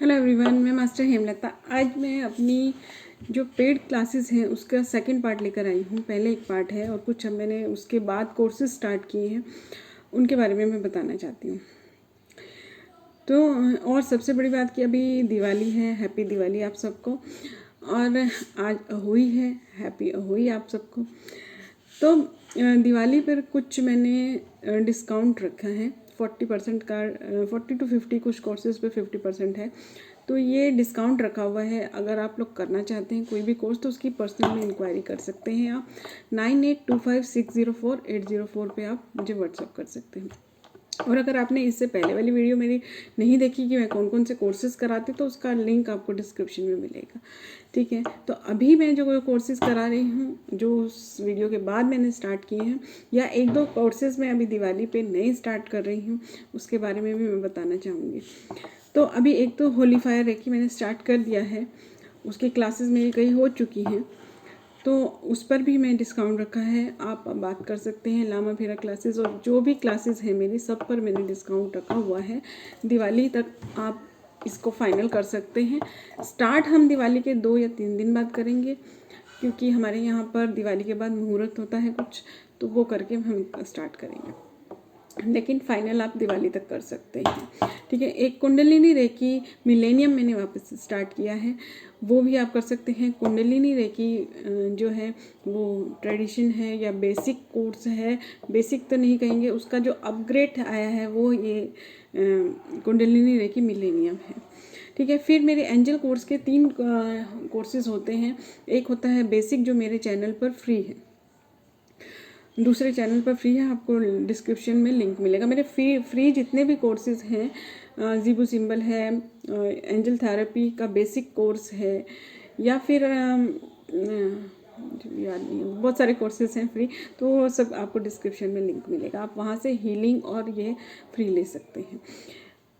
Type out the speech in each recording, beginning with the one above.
Hello everyone, मैं master Hemlata. आज मैं अपनी जो पेड क्लासेस हैं उसका सेकंड पार्ट लेकर आई हूँ। पहले एक पार्ट है और कुछ अब मैंने उसके बाद कोर्सेज स्टार्ट किए हैं, उनके बारे में मैं बताना चाहती हूँ। तो और सबसे बड़ी बात कि अभी दिवाली है, हैप्पी दिवाली आप सबको। और आज अहोई है, हैप्पी अहोई आप सबको। तो दिवाली पर कुछ मैंने डिस्काउंट रखा है 40% का, 40 to 50 कुछ कोर्सेज पे 50% है। तो ये डिस्काउंट रखा हुआ है। अगर आप लोग करना चाहते हैं कोई भी कोर्स तो उसकी पर्सनल में इंक्वायरी कर सकते हैं आप 9825604804 पे आप मुझे व्हाट्सअप कर सकते हैं। और अगर आपने इससे पहले वाली वीडियो मेरी नहीं देखी कि मैं कौन कौन से कोर्सेज़ कराती हूँ तो उसका लिंक आपको डिस्क्रिप्शन में मिलेगा, ठीक है। तो अभी मैं जो कोर्सेज़ करा रही हूँ, जो उस वीडियो के बाद मैंने स्टार्ट किए हैं, या एक दो कोर्सेज़ मैं अभी दिवाली पे नए स्टार्ट कर रही हूँ, उसके बारे में भी मैं बताना चाहूँगी। तो अभी एक तो होली फायर रेकी मैंने स्टार्ट कर दिया है, उसकी क्लासेस मेरी कई हो चुकी हैं, तो उस पर भी मैं डिस्काउंट रखा है। आप बात कर सकते हैं लामा फेरा क्लासेस और जो भी क्लासेस हैं मेरी, सब पर मैंने डिस्काउंट रखा हुआ है। दिवाली तक आप इसको फाइनल कर सकते हैं। स्टार्ट हम दिवाली के 2 या 3 दिन बाद करेंगे, क्योंकि हमारे यहाँ पर दिवाली के बाद मुहूर्त होता है कुछ, तो वो करके हम स्टार्ट करेंगे। लेकिन फाइनल आप दिवाली तक कर सकते हैं, ठीक है। एक कुंडलिनी रेकी मिलेनियम मैंने वापस स्टार्ट किया है, वो भी आप कर सकते हैं। कुंडलिनी रेकी जो है वो ट्रेडिशन है या बेसिक कोर्स है, बेसिक तो नहीं कहेंगे, उसका जो अपग्रेड आया है वो ये कुंडलिनी रेकी मिलेनियम है, ठीक है। फिर मेरे एंजल कोर्स के 3 कोर्सेज होते हैं। एक होता है बेसिक जो मेरे चैनल पर फ्री है, दूसरे चैनल पर फ्री है, आपको डिस्क्रिप्शन में लिंक मिलेगा। मेरे फ्री जितने भी कोर्सेज हैं, जीबू सिंबल है, एंजल थेरेपी का बेसिक कोर्स है, या फिर याद नहीं, बहुत सारे कोर्सेज हैं फ्री, तो वो सब आपको डिस्क्रिप्शन में लिंक मिलेगा। आप वहाँ से हीलिंग और ये फ्री ले सकते हैं।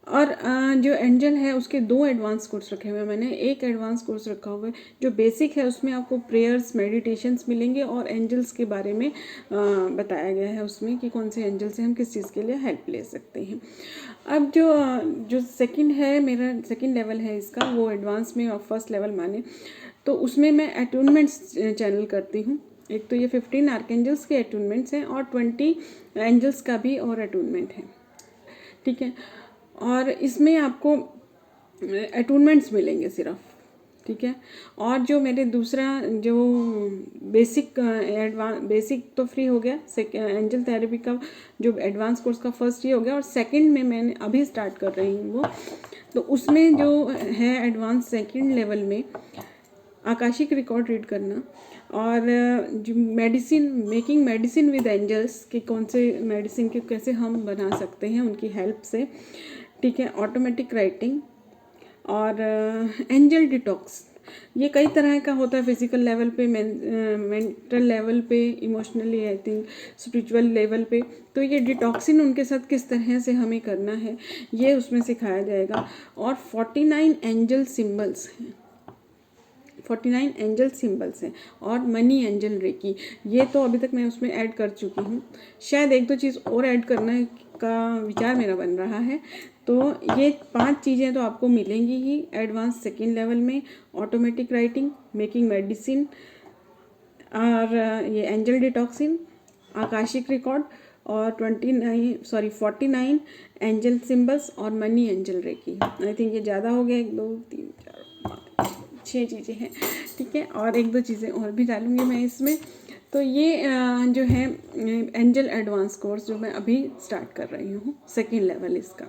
और जो एंजल है उसके 2 एडवांस कोर्स रखे हुए हैं मैंने। एक एडवांस कोर्स रखा हुआ है जो बेसिक है, उसमें आपको प्रेयर्स मेडिटेशंस मिलेंगे और एंजल्स के बारे में बताया गया है उसमें कि कौन से एंजल से हम किस चीज़ के लिए हेल्प ले सकते हैं। अब जो सेकंड है, मेरा सेकंड लेवल है इसका, वो एडवांस में और फर्स्ट लेवल माने, तो उसमें मैं अटूनमेंट्स चैनल करती हूँ। एक तो ये 15 आर्केंजल्स के अटूनमेंट्स हैं और 20 एंजल्स का भी और अटूनमेंट है, ठीक है। और इसमें आपको अटूनमेंट्स मिलेंगे सिर्फ, ठीक है। और जो मेरे दूसरा जो बेसिक बेसिक तो फ्री हो गया, एंजल थेरेपी का जो एडवांस कोर्स का फर्स्ट ये हो गया, और सेकंड में मैंने अभी स्टार्ट कर रही हूँ वो, तो उसमें जो है एडवांस सेकंड लेवल में आकाशिक रिकॉर्ड रीड करना, और जो medicine, making medicine with angels कि कौन से मेडिसिन के कैसे हम बना सकते हैं उनकी हेल्प से, ठीक है। ऑटोमेटिक राइटिंग और एंजल डिटॉक्स, ये कई तरह का होता है, फिजिकल लेवल पे, मेंटल लेवल पे, emotionally I think spiritual level पे। तो ये डिटॉक्सिन उनके साथ किस तरह से हमें करना है ये उसमें सिखाया जाएगा। और 49 एंजल सिम्बल्स हैं, 49 एंजल सिंबल्स हैं, और मनी एंजल रेकी, ये तो अभी तक मैं उसमें ऐड कर चुकी हूँ। शायद एक दो चीज़ और ऐड करने का विचार मेरा बन रहा है। तो ये 5 चीज़ें तो आपको मिलेंगी ही एडवांस सेकेंड लेवल में। ऑटोमेटिक राइटिंग, मेकिंग मेडिसिन, और ये एंजल डिटॉक्सिन, आकाशिक रिकॉर्ड, और 49 एंजल सिंबल्स और money angel reiki. I think ये ज़्यादा हो गया, 1 2 3 4 5 6 चीज़ें हैं, ठीक है। और 1 2 चीज़ें और भी डालूंगी मैं इसमें। तो ये जो है एंजल एडवांस कोर्स जो मैं अभी स्टार्ट कर रही हूँ, सेकेंड लेवल इसका।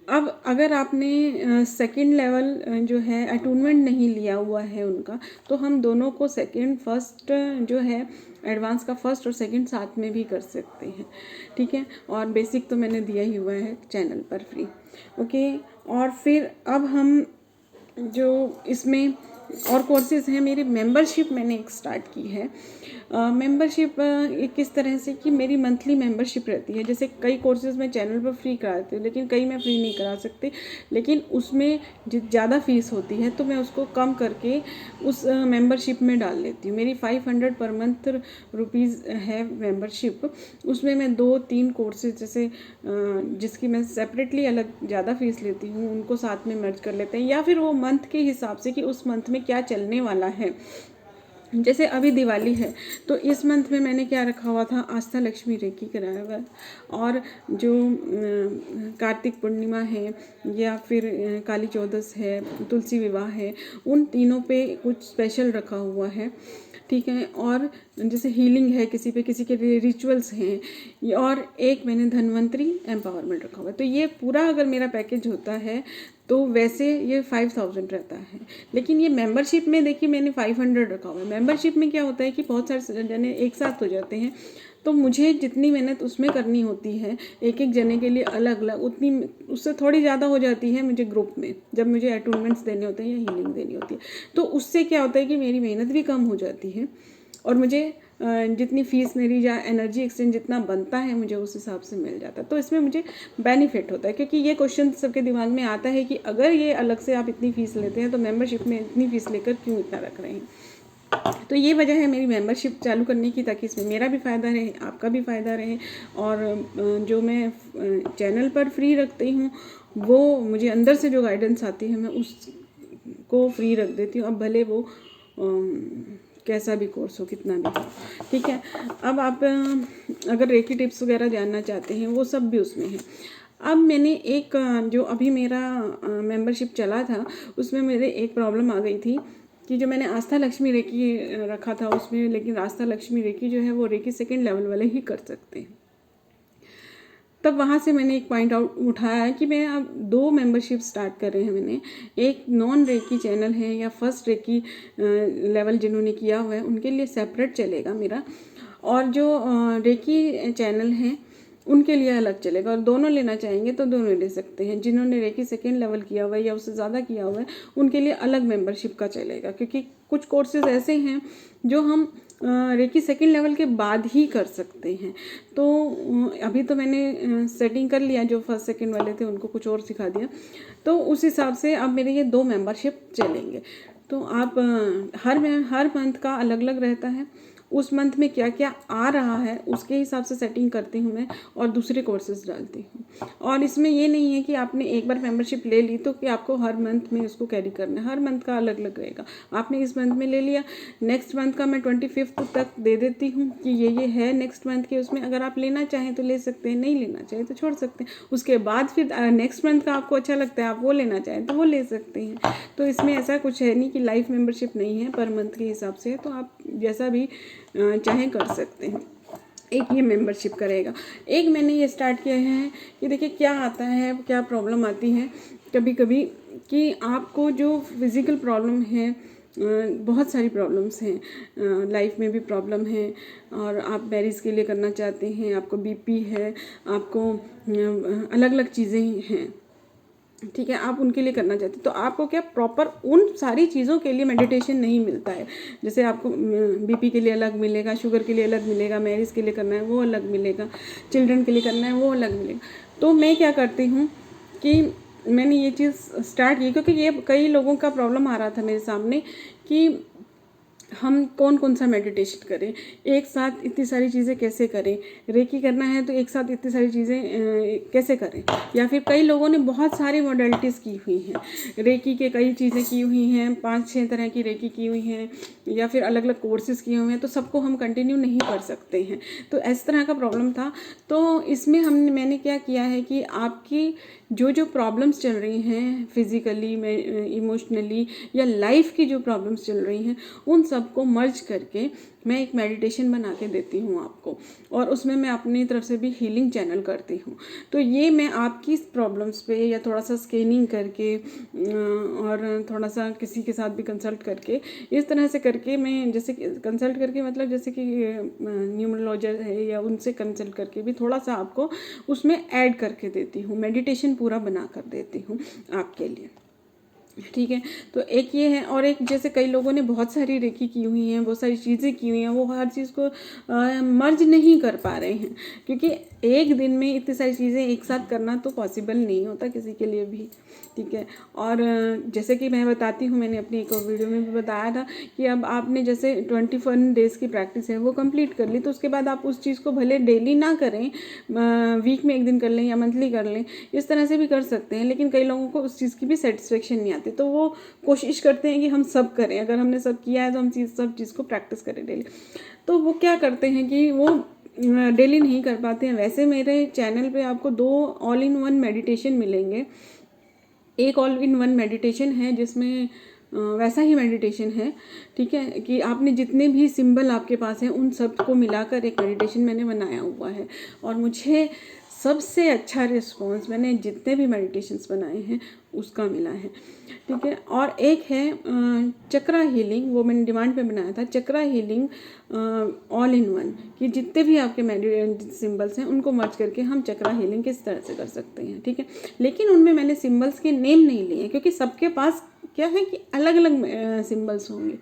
अब अगर आपने सेकंड लेवल जो है अटूनमेंट नहीं लिया हुआ है उनका, तो हम दोनों को सेकंड फर्स्ट जो है एडवांस का फर्स्ट और सेकंड साथ में भी कर सकते हैं, ठीक है। और बेसिक तो मैंने दिया ही हुआ है चैनल पर फ्री, ओके। और फिर अब हम जो इसमें और कोर्सेज़ हैं मेरी। मेंबरशिप मैंने एक स्टार्ट की है। मेंबरशिप किस तरह से कि मेरी मंथली मेंबरशिप रहती है। जैसे कई कोर्सेज़ मैं चैनल पर फ्री कराती हूँ, लेकिन कई मैं फ्री नहीं करा सकती, लेकिन उसमें ज़्यादा फीस होती है तो मैं उसको कम करके उस मेंबरशिप में डाल लेती हूँ। मेरी 500 पर मंथ रुपीज़ है मेंबरशिप। उसमें मैं 2-3 कोर्सेज जैसे जिसकी मैं सेपरेटली अलग ज़्यादा फीस लेती हूँ, उनको साथ में मर्ज कर लेते हैं, या फिर वो मंथ के हिसाब से कि उस मंथ में क्या चलने वाला है। जैसे अभी दिवाली है तो इस मंथ में मैंने क्या रखा हुआ था, आस्था लक्ष्मी रेकी कराया हुआ है। और जो कार्तिक पूर्णिमा है या फिर काली चौदस है, तुलसी विवाह है, उन तीनों पे कुछ स्पेशल रखा हुआ है, ठीक है। और जैसे हीलिंग है किसी पे, किसी के लिए रिचुअल्स हैं, और एक मैंने धन्वंतरी एम्पावरमेंट रखा हुआ है। तो ये पूरा अगर मेरा पैकेज होता है तो वैसे ये 5000 रहता है। लेकिन ये मेंबरशिप में देखिए मैंने 500 रखा हुआ है। मेंबरशिप में क्या होता है कि बहुत सारे जने एक साथ हो जाते हैं, तो मुझे जितनी मेहनत उसमें करनी होती है एक एक जने के लिए अलग अलग, उतनी उससे थोड़ी ज़्यादा हो जाती है मुझे ग्रुप में, जब मुझे अटूनमेंट्स देने होते हैं या हीलिंग देनी होती है। तो उससे क्या होता है कि मेरी मेहनत भी कम हो जाती है, और मुझे जितनी फ़ीस मेरी या एनर्जी एक्सचेंज जितना बनता है मुझे उस हिसाब से मिल जाता है। तो इसमें मुझे बेनिफिट होता है, क्योंकि ये क्वेश्चन सबके दिमाग में आता है कि अगर ये अलग से आप इतनी फ़ीस लेते हैं तो मेंबरशिप में इतनी फ़ीस लेकर क्यों इतना रख रहे हैं। तो ये वजह है मेरी मेंबरशिप चालू करने की, ताकि इसमें मेरा भी फ़ायदा रहे, आपका भी फ़ायदा रहे। और जो मैं चैनल पर फ्री रखती हूँ वो मुझे अंदर से जो गाइडेंस आती है मैं उसको फ्री रख देती हूँ। अब भले वो कैसा भी कोर्स हो, कितना भी हो, ठीक है। अब आप अगर रेकी टिप्स वगैरह जानना चाहते हैं वो सब भी उसमें है। अब मैंने एक जो अभी मेरा मेंबरशिप चला था उसमें मेरे एक प्रॉब्लम आ गई थी कि जो मैंने आस्था लक्ष्मी रेकी रखा था उसमें, लेकिन आस्था लक्ष्मी रेकी जो है वो रेकी सेकेंड लेवल वाले ही कर सकते हैं। तब वहाँ से मैंने एक पॉइंट आउट उठाया कि मैं अब 2 मेंबरशिप स्टार्ट कर रहे हैं मैंने। एक नॉन रेकी चैनल है या फर्स्ट रेकी लेवल जिन्होंने किया हुआ है उनके लिए सेपरेट चलेगा मेरा, और जो रेकी चैनल हैं उनके लिए अलग चलेगा। और दोनों लेना चाहेंगे तो दोनों ले सकते हैं। जिन्होंने रेकी सेकेंड लेवल किया हुआ है या उससे ज़्यादा किया हुआ है उनके लिए अलग मेंबरशिप का चलेगा, क्योंकि कुछ कोर्सेज ऐसे हैं जो हम रेकी सेकेंड लेवल के बाद ही कर सकते हैं। तो अभी तो मैंने सेटिंग कर लिया, जो फर्स्ट सेकेंड वाले थे उनको कुछ और सिखा दिया, तो उस हिसाब से अब मेरे ये 2 मेंबरशिप चलेंगे। तो आप हर मंथ का अलग अलग रहता है, उस मंथ में क्या क्या आ रहा है उसके हिसाब से सेटिंग करती हूँ मैं, और दूसरे कोर्सेज डालती हूँ। और इसमें ये नहीं है कि आपने एक बार मेंबरशिप ले ली तो कि आपको हर मंथ में उसको कैरी करना है। हर मंथ का अलग अलग रहेगा। आपने इस मंथ में ले लिया, नेक्स्ट मंथ का मैं 25 तक दे देती हूँ कि ये है नेक्स्ट मंथ के, उसमें अगर आप लेना चाहें तो ले सकते हैं, नहीं लेना चाहें तो छोड़ सकते हैं। उसके बाद फिर नेक्स्ट मंथ का आपको अच्छा लगता है, आप वो लेना चाहें तो वो ले सकते हैं। तो इसमें ऐसा कुछ है नहीं कि लाइफ मेंबरशिप नहीं है, पर मंथ के हिसाब से, तो आप जैसा भी चाहे कर सकते हैं। एक ये मेंबरशिप करेगा। एक मैंने ये स्टार्ट किया है कि देखिए क्या आता है, क्या प्रॉब्लम आती है कभी कभी, कि आपको जो फिज़िकल प्रॉब्लम है, बहुत सारी प्रॉब्लम्स हैं लाइफ में भी प्रॉब्लम है, और आप मैरिज के लिए करना चाहते हैं, आपको बीपी है, आपको अलग अलग चीज़ें हैं, ठीक है, आप उनके लिए करना चाहते हैं, तो आपको क्या प्रॉपर उन सारी चीज़ों के लिए मेडिटेशन नहीं मिलता है। जैसे आपको बीपी के लिए अलग मिलेगा, शुगर के लिए अलग मिलेगा, मैरिज के लिए करना है वो अलग मिलेगा, चिल्ड्रन के लिए करना है वो अलग मिलेगा। तो मैं क्या करती हूँ कि मैंने ये चीज़ स्टार्ट की, क्योंकि ये कई लोगों का प्रॉब्लम आ रहा था मेरे सामने कि हम कौन कौन सा मेडिटेशन करें, एक साथ इतनी सारी चीज़ें कैसे करें, रेकी करना है तो एक साथ इतनी सारी चीज़ें कैसे करें। या फिर कई लोगों ने बहुत सारी मॉडलिटीज़ की हुई हैं, रेकी के कई चीज़ें की हुई हैं, 5-6 तरह की रेकी की हुई हैं, या फिर अलग अलग कोर्सेज किए हुए हैं, तो सबको हम कंटिन्यू नहीं कर सकते हैं। तो इस तरह का प्रॉब्लम था। तो इसमें मैंने क्या किया है कि आपकी जो प्रॉब्लम्स चल रही हैं फिज़िकली में, इमोशनली, या लाइफ की जो प्रॉब्लम्स चल रही हैं, उन सबको मर्ज करके मैं एक मेडिटेशन बना के देती हूँ आपको, और उसमें मैं अपनी तरफ से भी हीलिंग चैनल करती हूँ। तो ये मैं आपकी प्रॉब्लम्स पे या थोड़ा सा स्कैनिंग करके और थोड़ा सा किसी के साथ भी कंसल्ट करके, इस तरह से करके मैं, जैसे कंसल्ट करके मतलब जैसे कि न्यूमरोलॉजर है या उनसे कंसल्ट करके भी थोड़ा सा आपको उसमें ऐड करके देती हूँ, मेडिटेशन पूरा बना कर देती हूँ आपके लिए। ठीक है। तो एक ये है, और एक जैसे कई लोगों ने बहुत सारी रेकी की हुई हैं, बहुत सारी चीज़ें की हुई हैं, वो हर चीज़ को मर्ज नहीं कर पा रहे हैं, क्योंकि एक दिन में इतनी सारी चीज़ें एक साथ करना तो पॉसिबल नहीं होता किसी के लिए भी। ठीक है। और जैसे कि मैं बताती हूँ, मैंने अपनी एक और वीडियो में भी बताया था कि अब आपने जैसे 21 डेज़ की प्रैक्टिस है वो कंप्लीट कर ली, तो उसके बाद आप उस चीज़ को भले डेली ना करें, वीक में एक दिन कर लें या मंथली कर लें, इस तरह से भी कर सकते हैं, लेकिन कई लोगों को उस चीज़ की भी सेटिस्फेक्शन नहीं आती, तो वो कोशिश करते हैं कि हम सब करें, अगर हमने सब किया है तो हम सब चीज़ को प्रैक्टिस करें डेली। तो वो क्या करते हैं कि वो डेली नहीं कर पाते हैं। वैसे मेरे चैनल पे आपको 2 ऑल इन वन मेडिटेशन मिलेंगे। एक ऑल इन वन मेडिटेशन है जिसमें वैसा ही मेडिटेशन है, ठीक है, कि आपने जितने भी सिंबल आपके पास हैं उन सब को मिलाकर एक मेडिटेशन मैंने बनाया हुआ है, और मुझे सबसे अच्छा रिस्पॉन्स मैंने जितने भी मेडिटेशंस बनाए हैं उसका मिला है। ठीक है। और एक है चक्रा हीलिंग, वो मैंने डिमांड पे बनाया था, चक्रा हीलिंग ऑल इन वन, कि जितने भी आपके सिंबल्स हैं उनको मर्ज करके हम चक्रा हीलिंग किस तरह से कर सकते हैं। ठीक है। लेकिन उनमें मैंने सिंबल्स के नेम नहीं लिए, क्योंकि सबके पास क्या है कि अलग अलग सिंबल्स होंगे।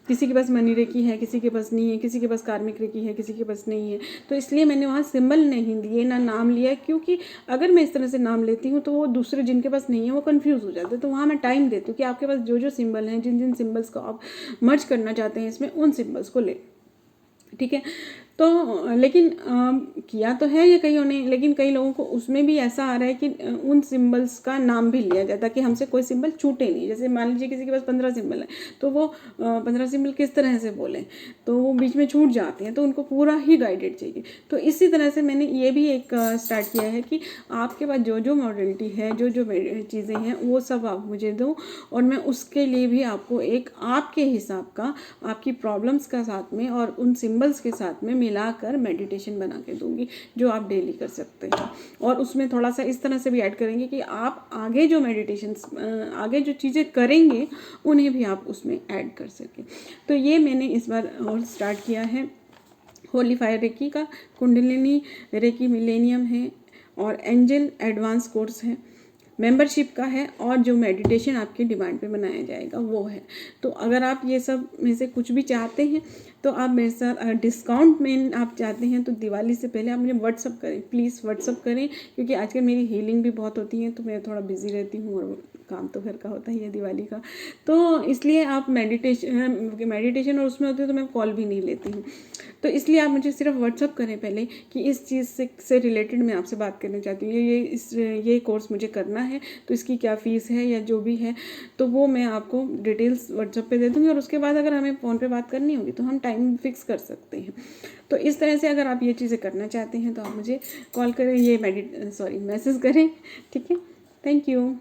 किसी के पास मनी रेकी है, किसी के पास नहीं है, किसी के पास कार्मिक रेकी है, किसी के पास नहीं है, तो इसलिए मैंने वहाँ सिंबल नहीं दिए, ना नाम लिया, क्योंकि अगर मैं इस तरह से नाम लेती हूँ तो वो दूसरे जिनके पास नहीं है वो कंफ्यूज हो जाते हैं। तो वहाँ मैं टाइम देती हूँ कि आपके पास जो जो सिंबल हैं, जिन जिन सिंबल्स को आप मर्ज करना चाहते हैं इसमें, उन सिंबल्स को ले। ठीक है। तो लेकिन किया तो है ये कईयों ने, लेकिन कई लोगों को उसमें भी ऐसा आ रहा है कि उन सिंबल्स का नाम भी लिया जाता है कि हमसे कोई सिंबल छूटे नहीं। जैसे मान लीजिए किसी के पास 15 सिंबल है, तो वो 15 सिंबल किस तरह से बोलें, तो वो बीच में छूट जाते हैं, तो उनको पूरा ही गाइडेड चाहिए। तो इसी तरह से मैंने ये भी एक स्टार्ट किया है कि आपके पास जो जो मॉडलिटी है, जो जो चीज़ें हैं, वो सब आप मुझे दो, और मैं उसके लिए भी आपको एक आपके हिसाब का, आपकी प्रॉब्लम्स का साथ में और उन सिंबल्स के साथ में मिलाकर मेडिटेशन बना के दूंगी, जो आप डेली कर सकते हैं। और उसमें थोड़ा सा इस तरह से भी ऐड करेंगे कि आप आगे जो मेडिटेशंस, आगे जो चीज़ें करेंगे उन्हें भी आप उसमें ऐड कर सकें। तो ये मैंने इस बार और स्टार्ट किया है। होली फायर रेकी का कुंडलिनी रेकी मिलेनियम है, और एंजल एडवांस कोर्स है, मेंबरशिप का है, और जो मेडिटेशन आपकी डिमांड पे बनाया जाएगा वो है। तो अगर आप ये सब में से कुछ भी चाहते हैं तो आप मेरे साथ डिस्काउंट में आप चाहते हैं तो दिवाली से पहले आप मुझे व्हाट्सअप करें, प्लीज़ व्हाट्सअप करें, क्योंकि आजकल मेरी हीलिंग भी बहुत होती है तो मैं थोड़ा बिजी रहती हूँ, और काम तो घर का होता ही है दिवाली का, तो इसलिए आप मेडिटेशन और उसमें होते हैं तो मैं कॉल भी नहीं लेती हूँ। तो इसलिए आप मुझे सिर्फ व्हाट्सअप करें पहले कि इस चीज़ से रिलेटेड मैं आपसे बात करना चाहती हूँ, ये कोर्स मुझे करना है, तो इसकी क्या फ़ीस है या जो भी है, तो वो मैं आपको डिटेल्स व्हाट्सअप पे दे दूँगी, और उसके बाद अगर हमें फ़ोन पे बात करनी होगी तो हम टाइम फिक्स कर सकते हैं। तो इस तरह से अगर आप ये चीज़ें करना चाहते हैं तो आप मुझे कॉल करें, मैसेज करें। ठीक है। Thank you.